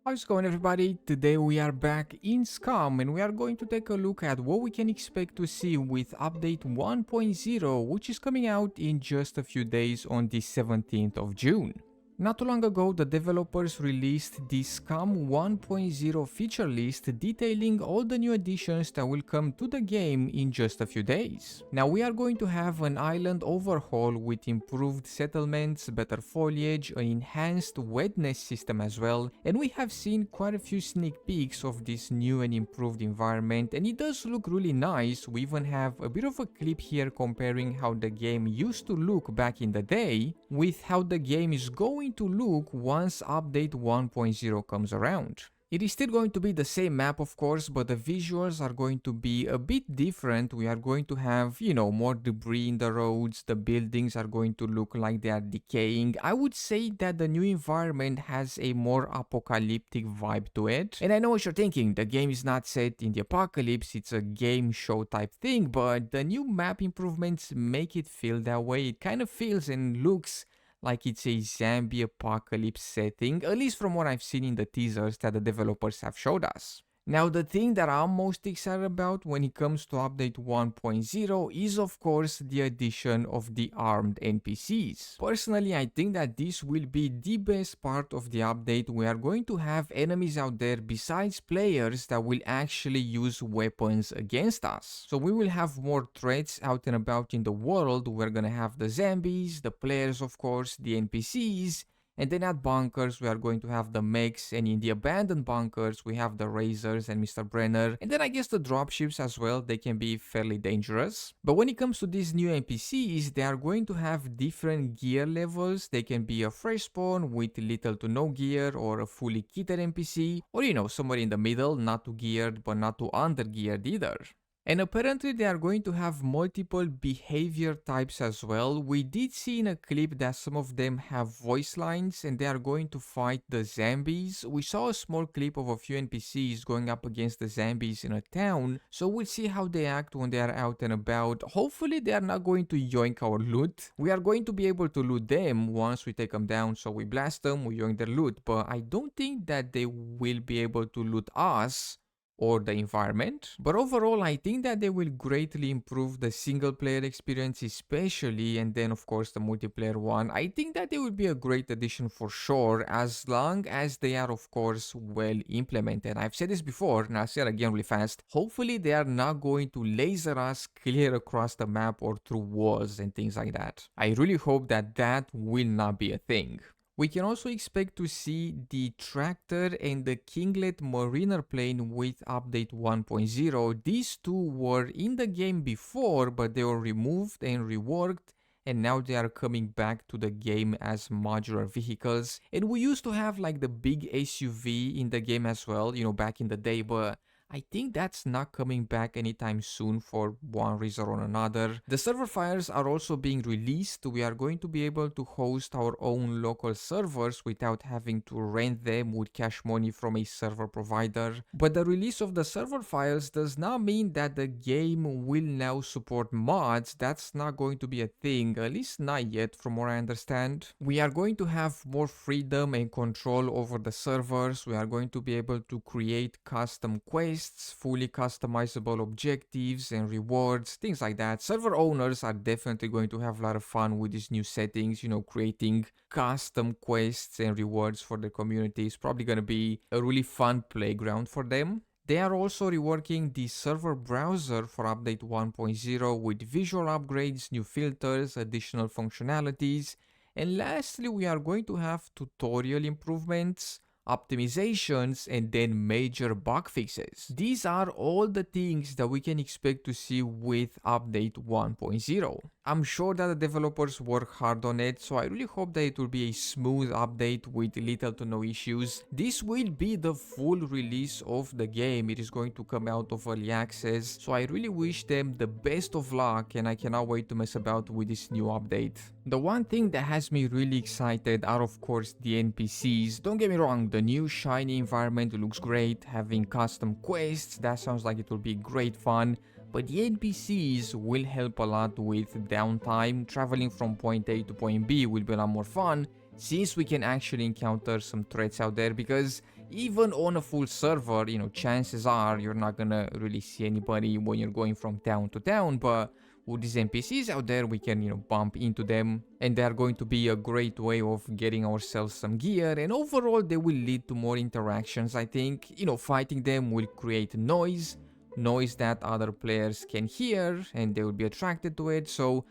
How's it going, everybody? Today we are back in Scum and we are going to take a look at what we can expect to see with update 1.0, which is coming out in just a few days on the 17th of June. Not too long ago, the developers released the Scum 1.0 feature list detailing all the new additions that will come to the game in just a few days. Now we are going to have an island overhaul with improved settlements, better foliage, an enhanced wetness system as well, and we have seen quite a few sneak peeks of this new and improved environment, and it does look really nice. We even have a bit of a clip here comparing how the game used to look back in the day with how the game is going to look once update 1.0 comes around. It is still going to be the same map, of course, but the visuals are going to be a bit different. We are going to have, more debris in the roads. The buildings are going to look like they are decaying. I would say that the new environment has a more apocalyptic vibe to it. And I know what you're thinking, the game is not set in the apocalypse, it's a game show type thing, but the new map improvements make it feel that way. It kind of feels and looks like it's a zombie apocalypse setting, at least from what I've seen in the teasers that the developers have showed us. Now, the thing that I'm most excited about when it comes to update 1.0 is of course the addition of the armed NPCs. Personally, I think that this will be the best part of the update. We are going to have enemies out there besides players that will actually use weapons against us. So we will have more threats out and about in the world. We're gonna have the zombies, the players of course, the NPCs, and then at bunkers, we are going to have the mechs, and in the abandoned bunkers, we have the Razors and Mr. Brenner. And then I guess the dropships as well, they can be fairly dangerous. But when it comes to these new NPCs, they are going to have different gear levels. They can be a fresh spawn with little to no gear, or a fully kitted NPC, or somewhere in the middle, not too geared, but not too under geared either. And apparently they are going to have multiple behavior types as well. We did see in a clip that some of them have voice lines and they are going to fight the zombies. We saw a small clip of a few NPCs going up against the zombies in a town, so we'll see how they act when they are out and about. Hopefully they are not going to yoink our loot. We are going to be able to loot them once we take them down, so we blast them, we yoink their loot, but I don't think that they will be able to loot us or the environment. But overall, I think that they will greatly improve the single player experience especially, and then of course the multiplayer one. I think that they will be a great addition for sure, as long as they are of course well implemented. I've said this before and I'll say it again really fast. Hopefully they are not going to laser us clear across the map or through walls and things like that. I really hope that that will not be a thing. We can also expect to see the tractor and the Kinglet Mariner plane with update 1.0. These two were in the game before, but they were removed and reworked, and now they are coming back to the game as modular vehicles. And we used to have like the big SUV in the game as well, back in the day, but I think that's not coming back anytime soon for one reason or another. The server files are also being released. We are going to be able to host our own local servers without having to rent them with cash money from a server provider. But the release of the server files does not mean that the game will now support mods. That's not going to be a thing, at least not yet from what I understand. We are going to have more freedom and control over the servers. We are going to be able to create custom quests, fully customizable objectives and rewards, things like that. Server owners are definitely going to have a lot of fun with these new settings, creating custom quests and rewards for the community. It's probably going to be a really fun playground for them. They are also reworking the server browser for update 1.0 with visual upgrades, new filters, additional functionalities, and lastly we are going to have tutorial improvements, optimizations, and then major bug fixes. These are all the things that we can expect to see with update 1.0. I'm sure that the developers work hard on it, so I really hope that it will be a smooth update with little to no issues. This will be the full release of the game. It is going to come out of early access, so I really wish them the best of luck and I cannot wait to mess about with this new update. The one thing that has me really excited are of course the NPCs. Don't get me wrong, the new shiny environment looks great, having custom quests, that sounds like it will be great fun. But the NPCs will help a lot with downtime. Traveling from point A to point B will be a lot more fun, since we can actually encounter some threats out there, because even on a full server, you know, chances are you're not gonna really see anybody when you're going from town to town, but with these NPCs out there, we can, you know, bump into them, and they are going to be a great way of getting ourselves some gear, and overall they will lead to more interactions. I think, you know, fighting them will create noise that other players can hear, and they will be attracted to it, so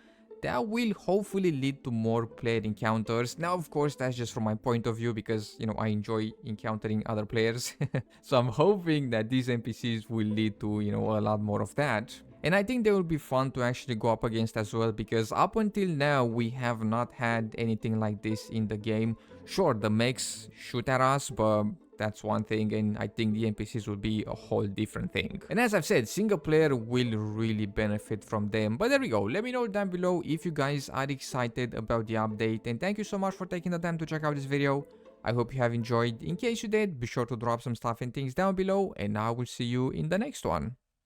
that will hopefully lead to more player encounters. Now, of course, that's just from my point of view because, you know, I enjoy encountering other players. So I'm hoping that these NPCs will lead to, you know, a lot more of that. And I think they will be fun to actually go up against as well, because up until now we have not had anything like this in the game. Sure, the mechs shoot at us, but that's one thing, and I think the NPCs will be a whole different thing. And as I've said, single player will really benefit from them. But there we go. Let me know down below if you guys are excited about the update, and thank you so much for taking the time to check out this video. I hope you have enjoyed. In case you did, be sure to drop some stuff and things down below, and I will see you in the next one.